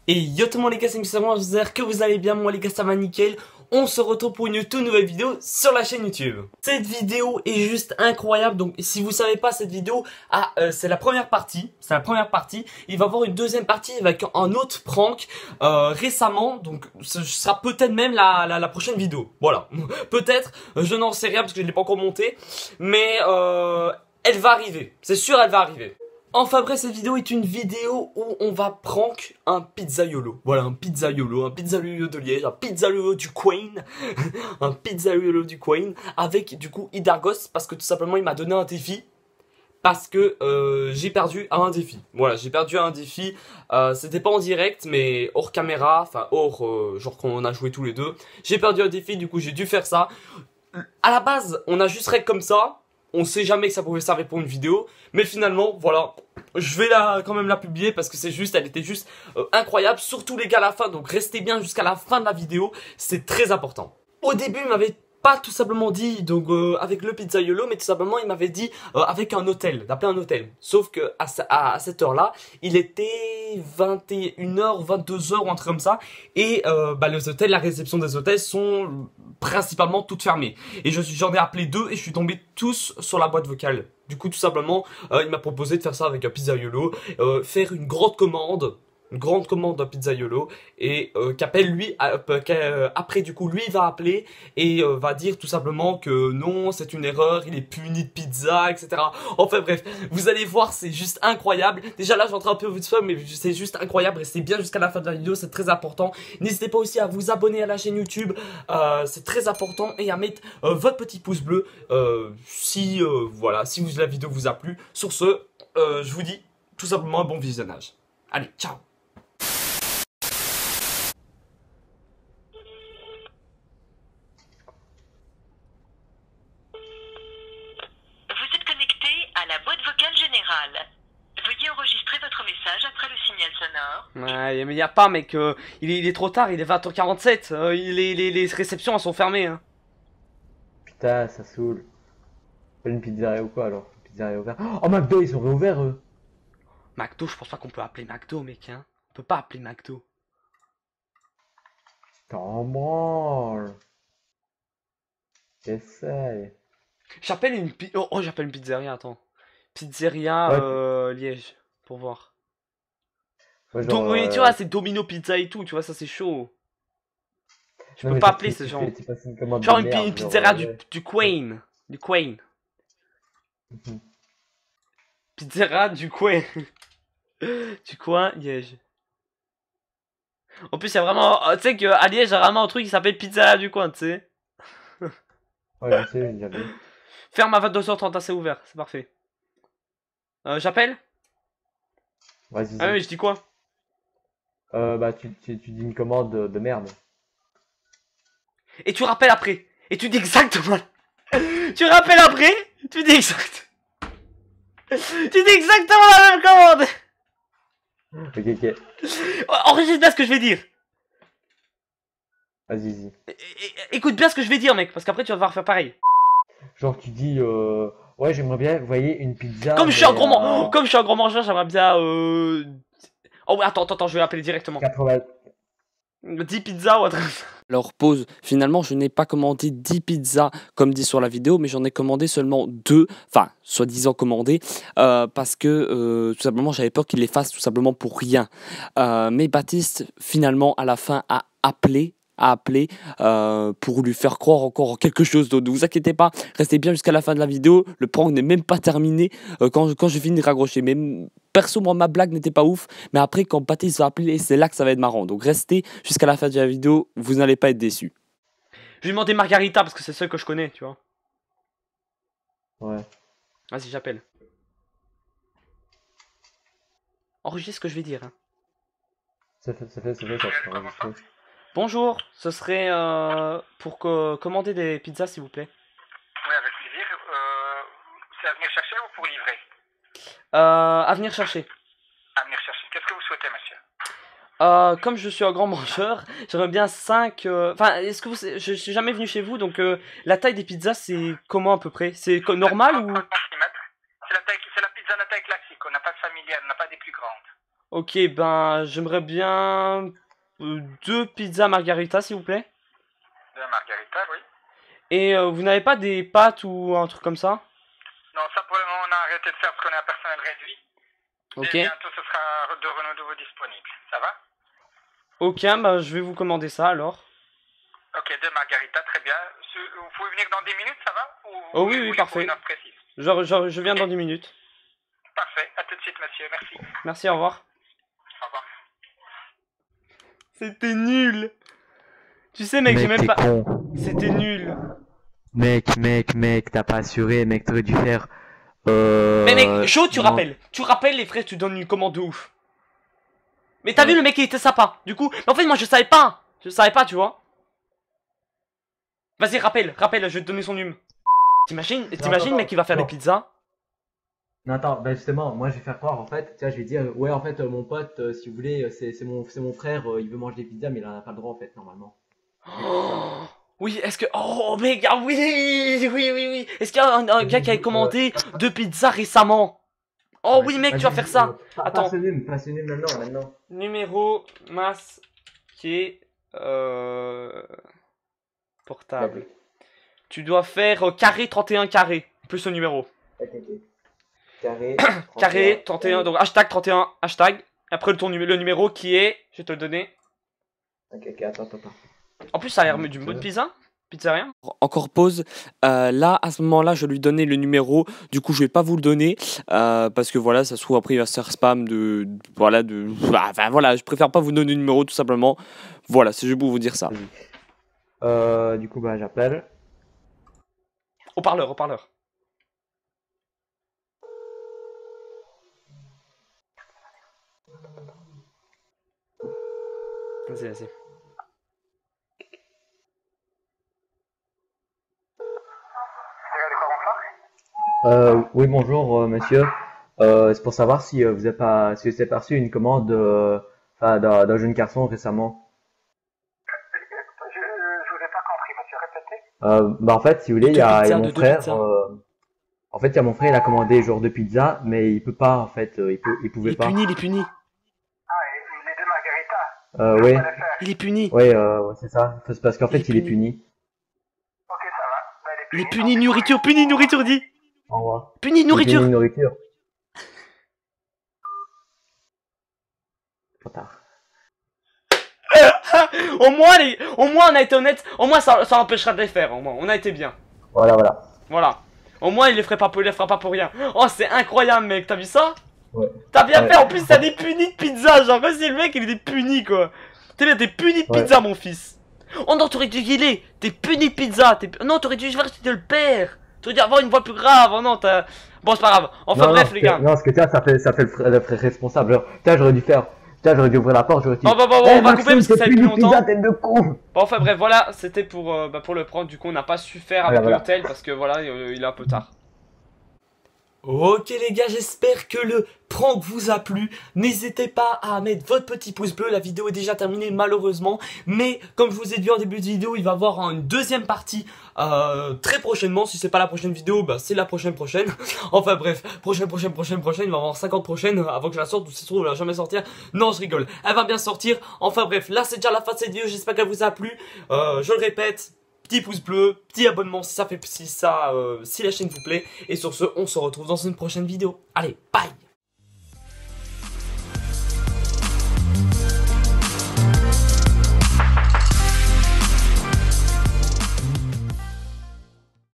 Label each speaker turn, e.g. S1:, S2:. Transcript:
S1: Et yo tout le monde les gars, c'est Mister Moi, j'espère que vous allez bien, moi les gars ça va nickel. On se retrouve pour une toute nouvelle vidéo sur la chaîne YouTube. Cette vidéo est juste incroyable, donc si vous savez pas cette vidéo, c'est la première partie, il va y avoir une deuxième partie avec un autre prank récemment, donc ce sera peut-être même la prochaine vidéo, voilà. Peut-être, je n'en sais rien parce que je ne l'ai pas encore monté, mais elle va arriver, c'est sûr elle va arriver. Enfin bref, cette vidéo est une vidéo où on va prank un pizzaiolo. Voilà, un pizzaiolo de Liège, un pizzaiolo du Queen, un pizzaiolo du Queen, avec du coup Idargos, parce que tout simplement il m'a donné un défi, parce que j'ai perdu à un défi. Voilà, j'ai perdu à un défi, c'était pas en direct, mais hors caméra, enfin hors, genre quand on a joué tous les deux. J'ai perdu un défi, du coup j'ai dû faire ça. À la base, on a juste règle comme ça. On sait jamais que ça pouvait servir pour une vidéo, mais finalement, voilà, je vais quand même la publier parce que elle était juste incroyable, surtout les gars à la fin, donc restez bien jusqu'à la fin de la vidéo, c'est très important. Au début, il m'avait pas tout simplement dit, donc avec le pizzaiolo, mais tout simplement il m'avait dit avec un hôtel, d'appeler un hôtel. Sauf que à cette heure-là, il était 21h, 22h ou un truc comme ça, et les hôtels, la réception des hôtels sont principalement toutes fermées. Et j'en ai appelé deux et je suis tombé tous sur la boîte vocale. Du coup, tout simplement, il m'a proposé de faire ça avec un pizzaiolo, faire une grande commande d'un pizzaiolo et qu'appelle lui après du coup lui il va appeler et va dire tout simplement que non c'est une erreur, il est puni de pizza, etc. Enfin bref, vous allez voir, c'est juste incroyable. Déjà là j'entre un peu vite fait, mais c'est juste incroyable, restez bien jusqu'à la fin de la vidéo, c'est très important. N'hésitez pas aussi à vous abonner à la chaîne YouTube, c'est très important, et à mettre votre petit pouce bleu si voilà, si la vidéo vous a plu. Sur ce, je vous dis tout simplement un bon visionnage. Allez, ciao.
S2: Vous êtes connecté à la boîte vocale générale. Veuillez enregistrer votre message après le signal sonore.
S1: Ouais, mais y a pas, mec, il est trop tard, il est 20h47, les réceptions elles sont fermées, hein.
S3: Putain, ça saoule. Pas une pizzeria ou quoi alors? Une pizzeria ouverte. Oh, McDo, ils sont réouverts eux.
S1: McDo, je pense pas qu'on peut appeler McDo, mec, hein. On peut pas appeler McDo.
S3: T'en branle. Essaye.
S1: J'appelle une j'appelle une pizzeria, attends. Pizzeria
S3: Ouais,
S1: Liège, pour voir.
S3: ouais, genre.
S1: Oui, tu vois, c'est Domino Pizza et tout, tu vois, ça c'est chaud. Je
S3: Non,
S1: peux
S3: mais
S1: pas
S3: genre,
S1: appeler ces gens.
S3: tu passes une commande
S1: Genre
S3: de merde.
S1: une
S3: Genre,
S1: pizzeria
S3: ouais.
S1: du Queen. Du Queen.
S3: Mhm.
S1: Pizzeria du Queen. Du coin, Liège. En plus, il y a vraiment. Tu sais qu'à Liège, il y a vraiment un truc qui s'appelle Pizzeria du coin, tu sais.
S3: Ouais, je sais, j'avais.
S1: Ferme à 22h30, c'est ouvert, c'est parfait. J'appelle?
S3: Vas-y,
S1: Ah oui, je dis quoi?
S3: bah, tu dis une commande de merde.
S1: Et tu rappelles après. Et tu dis exactement. Tu rappelles après. Tu dis exact. Tu dis exactement la même commande.
S3: Ok, ok.
S1: Enregistre bien ce que je vais dire.
S3: Vas-y, vas-y.
S1: Écoute bien ce que je vais dire, mec, parce qu'après tu vas devoir faire pareil.
S3: Genre, tu dis, ouais, j'aimerais bien, vous voyez, une pizza.
S1: Comme je suis un
S3: mais,
S1: comme je suis un grand mangeur, j'aimerais bien. Oh ouais, attends, je vais appeler directement.
S3: 80.
S1: 10 pizzas ou un truc.
S4: Alors pause, finalement je n'ai pas commandé 10 pizzas comme dit sur la vidéo, mais j'en ai commandé seulement 2, enfin soi-disant commandé, parce que tout simplement j'avais peur qu'il les fasse tout simplement pour rien. Mais Baptiste finalement à la fin a appelé pour lui faire croire encore en quelque chose d'autre. Ne vous inquiétez pas, restez bien jusqu'à la fin de la vidéo, le prank n'est même pas terminé quand je finis de raccrocher. Mais perso, moi ma blague n'était pas ouf, mais après quand Baptiste va appeler, c'est là que ça va être marrant. Donc restez jusqu'à la fin de la vidéo, vous n'allez pas être déçus.
S1: Je vais demander Margarita parce que c'est celle que je connais, tu vois.
S3: Ouais.
S1: Vas-y, j'appelle. Enregistre ce que je vais dire. Hein.
S3: Ça fait, ça peut enregistrer.
S1: Bonjour, ce serait pour commander des pizzas s'il vous plaît.
S5: Oui, avec plaisir. C'est à venir chercher ou pour livrer?
S1: À venir chercher.
S5: À venir chercher. Qu'est-ce que vous souhaitez, monsieur?
S1: Comme je suis un grand mangeur, j'aimerais bien 5... Enfin, est-ce que je suis jamais venu chez vous, donc la taille des pizzas, c'est comment à peu près? C'est normal ou...
S5: 30 centimètres. C'est la pizza, la taille classique. On n'a pas de familiale, on n'a pas des plus grandes.
S1: Ok, ben, j'aimerais bien 2 pizzas margarita, s'il vous plaît.
S5: De margarita, oui.
S1: Et vous n'avez pas des pâtes ou un truc comme ça?
S5: Non, ça pour le moment, on a arrêté de faire parce qu'on est un personnel réduit.
S1: Ok.
S5: Et bientôt, ce sera de renouveau disponible. Ça va?
S1: Ok, bah, je vais vous commander ça alors.
S5: Ok, 2 margaritas, très bien. Vous pouvez venir dans 10 minutes, ça va? Ou
S1: Oh oui,
S5: vous
S1: oui,
S5: voulez
S1: parfait.
S5: pour une heure précise?
S1: Je viens dans 10 minutes.
S5: Parfait, à tout de suite, monsieur, merci.
S1: Merci, au revoir.
S5: Au revoir.
S1: C'était nul. Tu sais, mec, j'ai même
S3: t'es
S1: pas...
S3: con.
S1: C'était nul.
S3: Mec, t'as pas assuré, mec, t'aurais dû faire.
S1: Mais mec, chaud, tu
S3: non.
S1: rappelles. Tu rappelles les frères, tu donnes une commande de ouf. Mais t'as vu, le mec, il était sympa. Du coup, mais en fait, moi, je savais pas. Je savais pas, tu vois. Vas-y, rappelle, je vais te donner son numéro. T'imagines,
S3: attends,
S1: mec, il va faire
S3: non.
S1: des pizzas.
S3: Non, attends, bah justement, moi je vais faire croire en fait, tu vois, je vais dire, ouais, en fait, mon pote, si vous voulez, c'est mon frère, il veut manger des pizzas, mais il en a pas le droit en fait, normalement.
S1: Oh, oui, est-ce que... Oh, mec, ah oui. Est-ce qu'il y a un gars qui a commandé 2 pizzas récemment? Oh oui, mec, tu vas faire ça. Attends.
S3: Passe une maintenant.
S1: Numéro masqué portable. Tu dois faire carré 31 carré, plus le numéro.
S3: Ok. Carré.
S1: Carré 31, donc hashtag 31, hashtag. Après le numéro qui est, je vais te le donner.
S3: Ok, attends.
S1: En plus, ça a l'air d'une bonne pizza. Pizzeria.
S4: Encore pause. Là, à ce moment-là, je lui donnais le numéro. Du coup, je vais pas vous le donner parce que voilà, ça se trouve après il va se faire spam Enfin voilà, je préfère pas vous donner le numéro tout simplement. Voilà, c'est juste pour vous dire ça.
S3: Du coup, bah j'appelle.
S1: Haut-parleur. Vas-y.
S3: Oui, bonjour, monsieur. C'est pour savoir si vous avez pas, si vous avez reçu une commande, d'un jeune garçon récemment.
S5: Je vous ai pas compris, monsieur, répétez.
S3: Bah en fait, si vous voulez, il y
S1: Deux
S3: a
S1: pizzas,
S3: mon
S1: deux
S3: frère.
S1: pizzas.
S3: En fait, il y a mon frère, il a commandé genre 2 pizzas, mais il peut pas en fait, il
S1: Il
S3: pouvait
S1: est
S3: pas.
S1: puni.
S5: Ah, et les 2 margaritas,
S3: Oui,
S5: vous allez faire.
S1: Il est puni.
S3: ouais, c'est ça. C'est parce qu'en fait, il est puni.
S5: Ok, ça va. Bah,
S1: Il est puni, nourriture, dit.
S3: Au revoir.
S1: Puni,
S3: Il est
S1: nourriture.
S3: puni de nourriture. Trop tard.
S1: Au moins, on a été honnête. Au moins, ça empêchera de les faire. Au moins, on a été bien.
S3: Voilà.
S1: Au moins, il les fera pas pour rien. Oh, c'est incroyable, mec. T'as vu ça?
S3: Ouais.
S1: T'as bien
S3: Ouais.
S1: fait. En plus, t'as des punis de pizza. Genre, c'est le mec, il est des punis, quoi. T'es bien, des punis de
S3: Ouais.
S1: pizza, mon fils. Oh non, t'aurais dû guiler. T'es puni de pizza. Non, t'aurais dû faire de le père. T'aurais dû avoir une voix plus grave. Oh non, t'as. Bon, c'est pas grave. Enfin,
S3: Non,
S1: bref,
S3: non,
S1: les gars.
S3: Non, parce que tiens, ça fait le frère responsable. Genre, tiens, j'aurais dû ouvrir la porte, j'aurais dit.
S1: Oh, bah,
S3: Eh,
S1: on va couper parce que ça a
S3: plus
S1: été
S3: de pizza,
S1: longtemps.
S3: tête de con.
S1: Bon, enfin, bref, voilà. C'était pour le prank. Du coup, on n'a pas su faire avec
S3: Voilà.
S1: l'hôtel parce que voilà, il est un peu tard.
S6: Ok les gars, j'espère que le prank vous a plu. N'hésitez pas à mettre votre petit pouce bleu. La vidéo est déjà terminée malheureusement. Mais comme je vous ai dit en début de vidéo, il va y avoir une deuxième partie très prochainement. Si c'est pas la prochaine vidéo, bah c'est la prochaine. Enfin bref, prochaine. Il va y avoir 50 prochaines avant que je la sorte. Ou si ça se trouve, elle va jamais sortir. Non, je rigole. Elle va bien sortir. Enfin bref, là c'est déjà la fin de cette vidéo. J'espère qu'elle vous a plu. Je le répète. Petit pouce bleu, petit abonnement si la chaîne vous plaît. Et sur ce, on se retrouve dans une prochaine vidéo. Allez, bye!